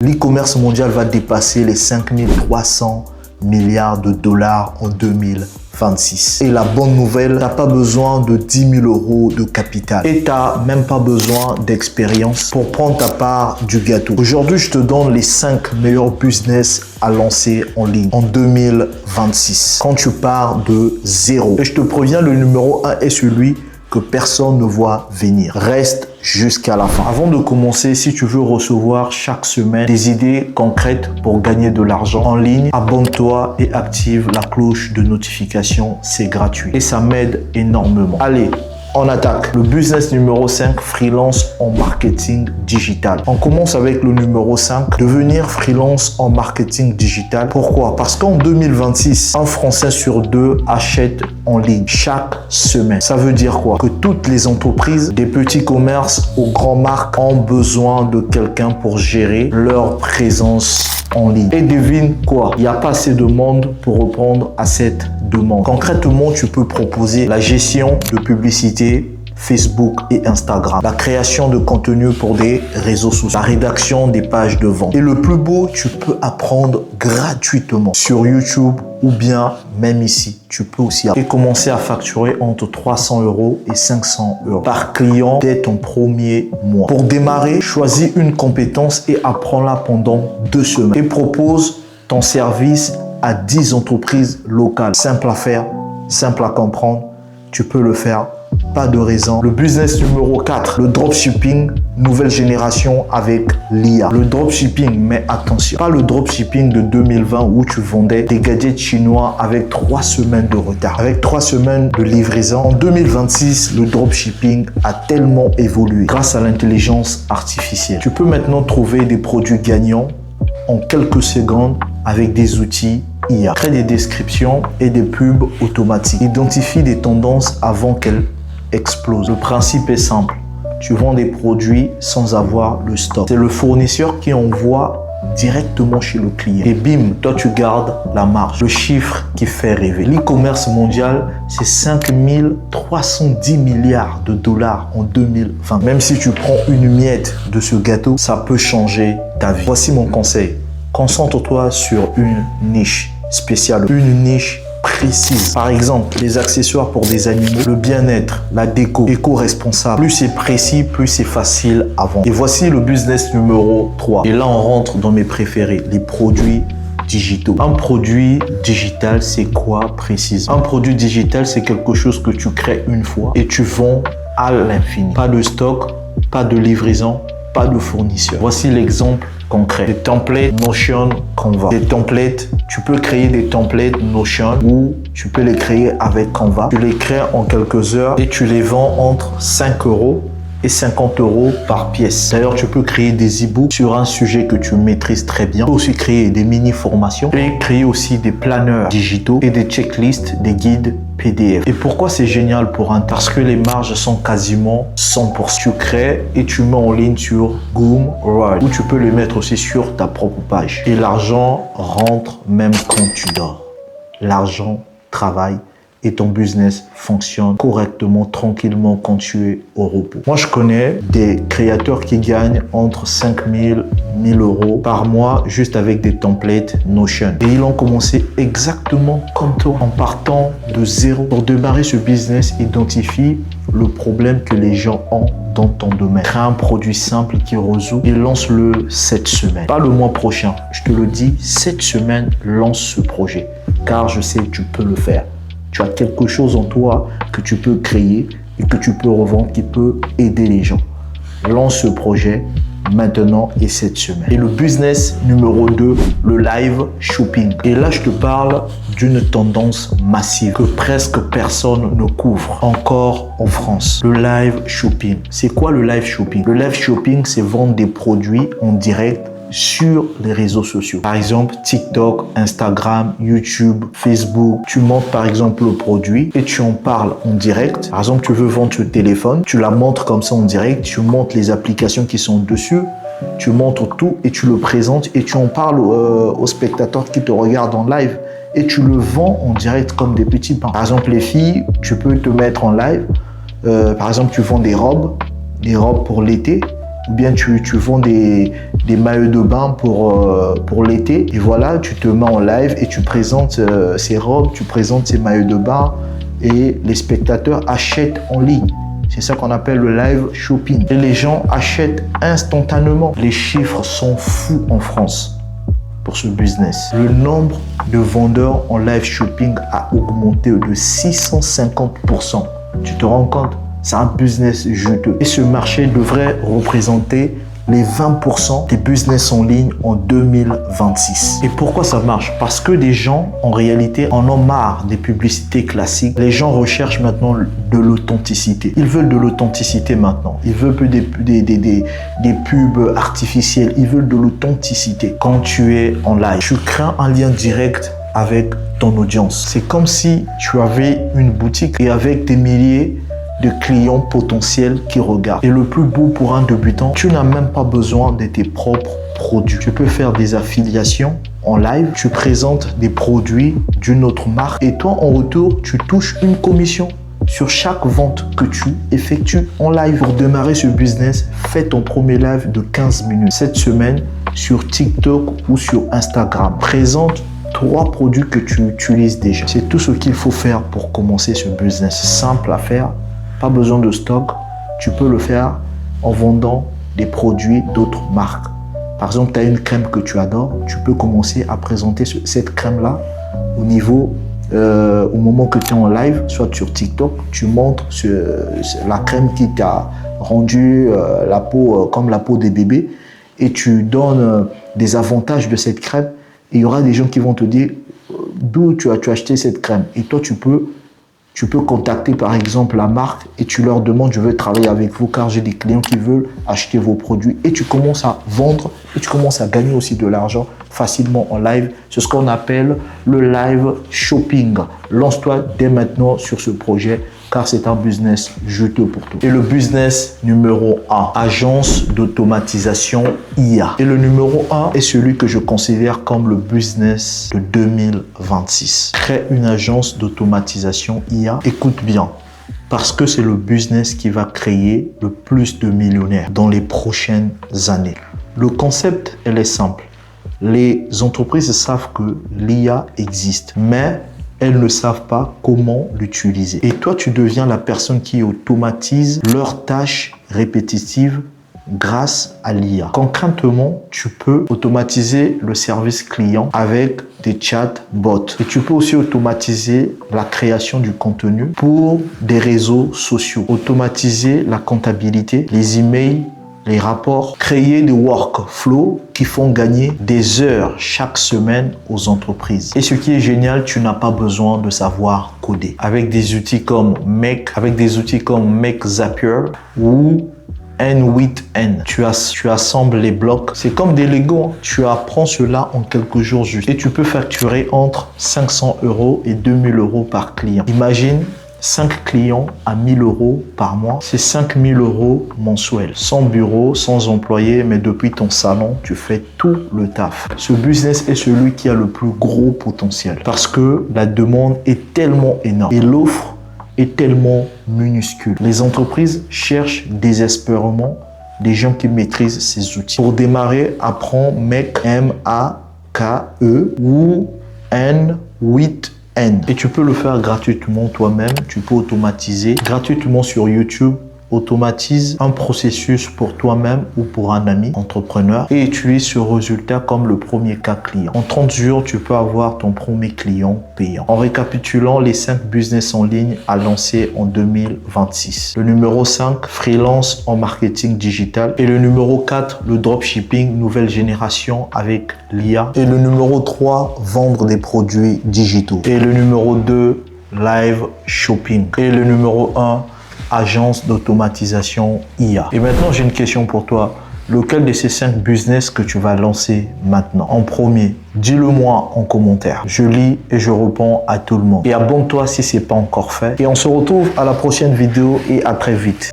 L'e-commerce mondial va dépasser les 5300 milliards de dollars en 2026. Et la bonne nouvelle, tu n'as pas besoin de 10 000 euros de capital. Et tu n'as même pas besoin d'expérience pour prendre ta part du gâteau. Aujourd'hui, je te donne les 5 meilleurs business à lancer en ligne en 2026. Quand tu pars de zéro. Et je te préviens, le numéro 1 est celui que personne ne voit venir. Reste jusqu'à la fin. Avant de commencer, si tu veux recevoir chaque semaine des idées concrètes pour gagner de l'argent en ligne, abonne-toi et active la cloche de notification. C'est gratuit et ça m'aide énormément. Allez, on attaque. Le business numéro 5, freelance en marketing digital. On commence avec le numéro 5, devenir freelance en marketing digital. Pourquoi? Parce qu'en 2026, un Français sur 2 achète en ligne chaque semaine. Ça veut dire quoi? Que toutes les entreprises, des petits commerces aux grandes marques, ont besoin de quelqu'un pour gérer leur présence en ligne. Et devine quoi? Il n'y a pas assez de monde pour répondre à cette demande. Concrètement, tu peux proposer la gestion de publicité Facebook et Instagram, la création de contenu pour des réseaux sociaux, la rédaction des pages de vente. Et le plus beau, tu peux apprendre gratuitement sur YouTube ou bien même ici. Tu peux aussi commencer à facturer entre 300 euros et 500 euros par client dès ton premier mois. Pour démarrer, choisis une compétence et apprends-la pendant 2 semaines et propose ton service à 10 entreprises locales. Simple à faire, simple à comprendre. Tu peux le faire. Pas de raison. Le business numéro 4, le dropshipping, nouvelle génération avec l'IA. Le dropshipping, mais attention, pas le dropshipping de 2020 où tu vendais des gadgets chinois avec 3 semaines de retard, avec 3 semaines de livraison. En 2026, le dropshipping a tellement évolué grâce à l'intelligence artificielle. Tu peux maintenant trouver des produits gagnants en quelques secondes avec des outils IA. Crée des descriptions et des pubs automatiques. Identifie des tendances avant qu'elles explosent. Le principe est simple. Tu vends des produits sans avoir le stock. C'est le fournisseur qui envoie directement chez le client. Et bim, toi tu gardes la marge. Le chiffre qui fait rêver. L'e-commerce mondial, c'est 5310 milliards de dollars en 2020. Même si tu prends une miette de ce gâteau, ça peut changer ta vie. Voici mon conseil. Concentre-toi sur une niche spéciale, une niche précise. Par exemple, les accessoires pour des animaux, le bien-être, la déco, éco-responsable. Plus c'est précis, plus c'est facile à vendre. Et voici le business numéro 3. Et là, on rentre dans mes préférés, les produits digitaux. Un produit digital, c'est quoi précisément? Un produit digital, c'est quelque chose que tu crées une fois et tu vends à l'infini. Pas de stock, pas de livraison, pas de fournisseur. Voici l'exemple concret. Des templates Notion, Canva. Des templates, tu peux créer des templates Notion ou tu peux les créer avec Canva. Tu les crées en quelques heures et tu les vends entre 5 euros et 50 euros par pièce. D'ailleurs, tu peux créer des e-books sur un sujet que tu maîtrises très bien. Tu peux aussi créer des mini-formations et créer aussi des planeurs digitaux et des checklists, des guides PDF. Et pourquoi c'est génial pour un? Parce que les marges sont quasiment 100%. Tu crées et tu mets en ligne sur Gumroad ou tu peux les mettre aussi sur ta propre page. Et l'argent rentre même quand tu dors. L'argent travaille et ton business fonctionne correctement, tranquillement quand tu es au repos. Moi, je connais des créateurs qui gagnent entre 5 000 et 1 000 euros par mois juste avec des templates Notion. Et ils ont commencé exactement comme toi, en partant de zéro. Pour démarrer ce business, identifie le problème que les gens ont dans ton domaine. Crée un produit simple qui résout et lance-le cette semaine. Pas le mois prochain. Je te le dis, cette semaine, lance ce projet. Car je sais que tu peux le faire. Tu as quelque chose en toi que tu peux créer et que tu peux revendre qui peut aider les gens. Lance ce projet maintenant et cette semaine. Et le business numéro 2, le live shopping. Et là, je te parle d'une tendance massive que presque personne ne couvre encore en France. Le live shopping. C'est quoi le live shopping? Le live shopping, c'est vendre des produits en direct sur les réseaux sociaux. Par exemple, TikTok, Instagram, YouTube, Facebook. Tu montres par exemple le produit et tu en parles en direct. Par exemple, tu veux vendre ce téléphone, tu la montres comme ça en direct, tu montres les applications qui sont dessus, tu montres tout et tu le présentes et tu en parles aux spectateurs qui te regardent en live et tu le vends en direct comme des petits pains. Par exemple, les filles, tu peux te mettre en live. Par exemple, tu vends des robes pour l'été. ou bien tu vends des maillots de bain pour l'été. Et voilà, tu te mets en live et tu présentes ces robes, tu présentes ces maillots de bain et les spectateurs achètent en ligne. C'est ça qu'on appelle le live shopping. Et les gens achètent instantanément. Les chiffres sont fous en France pour ce business. Le nombre de vendeurs en live shopping a augmenté de 650%. Tu te rends compte? C'est un business juteux. Et ce marché devrait représenter les 20% des business en ligne en 2026. Et pourquoi ça marche? Parce que des gens, en réalité, en ont marre des publicités classiques. Les gens recherchent maintenant de l'authenticité. Ils veulent de l'authenticité maintenant. Ils veulent plus des pubs artificielles. Ils veulent de l'authenticité. Quand tu es en live, tu crées un lien direct avec ton audience. C'est comme si tu avais une boutique et avec des milliers de clients potentiels qui regardent. Et le plus beau pour un débutant, tu n'as même pas besoin de tes propres produits. Tu peux faire des affiliations en live, tu présentes des produits d'une autre marque et toi, en retour, tu touches une commission sur chaque vente que tu effectues en live. Pour démarrer ce business, fais ton premier live de 15 minutes cette semaine sur TikTok ou sur Instagram. Présente 3 produits que tu utilises déjà. C'est tout ce qu'il faut faire pour commencer ce business. Simple à faire. Pas besoin de stock, tu peux le faire en vendant des produits d'autres marques. Par exemple, tu as une crème que tu adores, tu peux commencer à présenter cette crème-là au moment que tu es en live, soit sur TikTok, tu montres la crème qui t'a rendu la peau comme la peau des bébés et tu donnes des avantages de cette crème. Et il y aura des gens qui vont te dire d'où tu as acheté cette crème. Et toi, tu peux contacter par exemple la marque et tu leur demandes je veux travailler avec vous car j'ai des clients qui veulent acheter vos produits et tu commences à vendre et tu commences à gagner aussi de l'argent facilement en live. C'est ce qu'on appelle le live shopping. Lance-toi dès maintenant sur ce projet car c'est un business juteux pour toi. Et le business numéro 1, agence d'automatisation IA. Et le numéro 1 est celui que je considère comme le business de 2026. Crée une agence d'automatisation IA. Écoute bien, parce que c'est le business qui va créer le plus de millionnaires dans les prochaines années. Le concept, elle est simple. Les entreprises savent que l'IA existe, mais elles ne savent pas comment l'utiliser. Et toi, tu deviens la personne qui automatise leurs tâches répétitives grâce à l'IA. Concrètement, tu peux automatiser le service client avec des chatbots. Et tu peux aussi automatiser la création du contenu pour des réseaux sociaux. Automatiser la comptabilité, les emails, les rapports, créer des workflows qui font gagner des heures chaque semaine aux entreprises. Et ce qui est génial, tu n'as pas besoin de savoir coder. Avec des outils comme Make Zapier ou N8N. Tu assembles les blocs. C'est comme des Lego. Tu apprends cela en quelques jours juste. Et tu peux facturer entre 500 € et 2000 € par client. Imagine 5 clients à 1000 € par mois, c'est 5000 € mensuels. Sans bureau, sans employé, mais depuis ton salon, tu fais tout le taf. Ce business est celui qui a le plus gros potentiel parce que la demande est tellement énorme et l'offre est tellement minuscule. Les entreprises cherchent désespérément des gens qui maîtrisent ces outils. Pour démarrer, apprends Make M-A-K-E ou N8N. Et tu peux le faire gratuitement toi-même. Tu peux automatiser gratuitement sur YouTube. Automatise un processus pour toi-même ou pour un ami entrepreneur et utilise ce résultat comme le premier cas client. En 30 jours, tu peux avoir ton premier client payant. En récapitulant les 5 business en ligne à lancer en 2026. Le numéro 5, freelance en marketing digital. Et le numéro 4, le dropshipping nouvelle génération avec l'IA. Et le numéro 3, vendre des produits digitaux. Et le numéro 2, live shopping. Et le numéro 1, agence d'automatisation IA. Et maintenant, j'ai une question pour toi. Lequel de ces 5 business que tu vas lancer maintenant en premier? Dis-le moi en commentaire. Je lis et je réponds à tout le monde. Et abonne-toi si ce n'est pas encore fait. Et on se retrouve à la prochaine vidéo et à très vite.